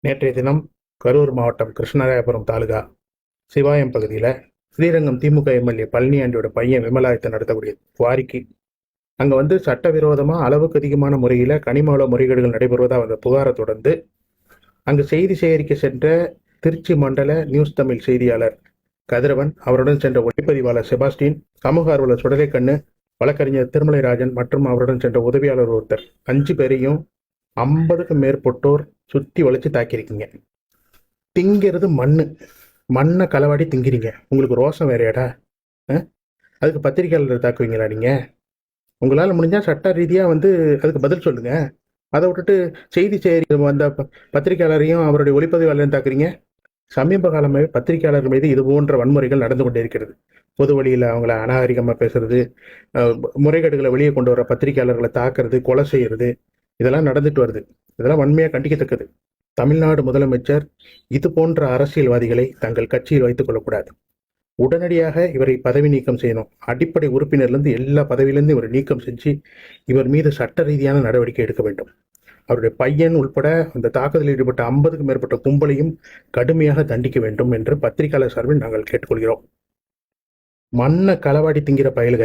நேற்றைய தினம் கரூர் மாவட்டம் கிருஷ்ணராயபுரம் தாலுகா சிவாயம் பகுதியில் ஸ்ரீரங்கம் திமுக எம்எல்ஏ பழனியாண்டியோட பையன் விமலாயத்தை நடத்தக்கூடிய குவாரிக்கு அங்கே வந்து சட்டவிரோதமாக அளவுக்கு அதிகமான முறையில் கனிமவள முறைகேடுகள் நடைபெறுவதாக வந்த புகாரை தொடர்ந்து அங்கு செய்தி சேகரிக்க சென்ற திருச்சி மண்டல நியூஸ் தமிழ் செய்தியாளர் கதிரவன், அவருடன் சென்ற ஒளிப்பதிவாளர் செபாஸ்டின், சமூக ஆர்வலர் சுடலைக்கண்ணு, வழக்கறிஞர் திருமலைராஜன் மற்றும் அவருடன் சென்ற உதவியாளர் ஒருத்தர் 5 பேரையும் 50க்கும் மேற்பட்டோர் சுற்றி வளைச்சு தாக்கியிருக்கீங்க. திங்கிறது மண்ணை களவாடி திங்கிறீங்க. உங்களுக்கு ரோசம் வேறையாடா? அதுக்கு பத்திரிகையாளர் தாக்குவீங்களா நீங்கள்? உங்களால் முடிஞ்சால் சட்ட ரீதியாக வந்து அதுக்கு பதில் சொல்லுங்கள். அதை விட்டுட்டு செய்தி சேரி அந்த பத்திரிகையாளரையும் அவருடைய ஒளிப்பதிவாளரையும் தாக்குறீங்க. சமீப காலமாக பத்திரிகையாளர்கள் மீது இது போன்ற வன்முறைகள் நடந்து கொண்டே இருக்கிறது. பொது வழியில் அவங்கள அநாகரிகமாக பேசுறது, முறைகேடுகளை வெளியே கொண்டு வர பத்திரிகையாளர்களை தாக்குறது, கொலை செய்கிறது, இதெல்லாம் நடந்துட்டு வருது. இதெல்லாம் வன்மையாக கண்டிக்கத்தக்கது. தமிழ்நாடு முதலமைச்சர் இது போன்ற அரசியல்வாதிகளை தங்கள் கட்சியில் வைத்துக் கொள்ளக்கூடாது. உடனடியாக இவரை பதவி நீக்கம் செய்யணும். அடிப்படை உறுப்பினர்லேருந்து எல்லா பதவியிலேருந்து இவரை நீக்கம் செஞ்சு இவர் மீது சட்ட ரீதியான நடவடிக்கை எடுக்க வேண்டும். அவருடைய பையன் உள்பட அந்த தாக்குதலில் ஈடுபட்ட 50க்கும் மேற்பட்ட கும்பலையும் கடுமையாக தண்டிக்க வேண்டும் என்று பத்திரிகையாளர் சார்பில் நாங்கள் கேட்டுக்கொள்கிறோம். மண்ணை களவாடி திங்கிற பயலுக,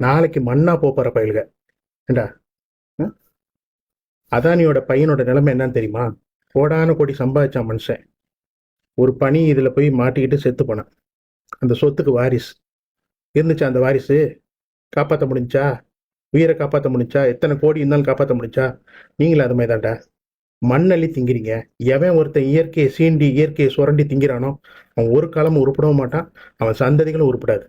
நாளைக்கு மண்ணா போற பயலுக. ஏண்டா, அதானியோட பையனோட நிலைமை என்னன்னு தெரியுமா? கோடான கோடி சம்பாதிச்சான் மனுஷன். ஒரு பணி இதில் போய் மாட்டிக்கிட்டு செத்து போனான். அந்த சொத்துக்கு வாரிசு இருந்துச்சா? அந்த வாரிசு காப்பாற்ற முடிஞ்சா? உயிரை காப்பாற்ற முடிஞ்சா? எத்தனை கோடி இருந்தாலும் காப்பாற்ற முடிஞ்சா? நீங்களும் அது மாதிரி தான்டா மண்ணள்ளி திங்கிறீங்க. எவன் ஒருத்தன் இயற்கையை சீண்டி இயற்கையை சுரண்டி திங்கிறானோ அவன் ஒரு காலமும் உருப்படவும் மாட்டான், அவன் சந்ததிகளும் உருப்படாது.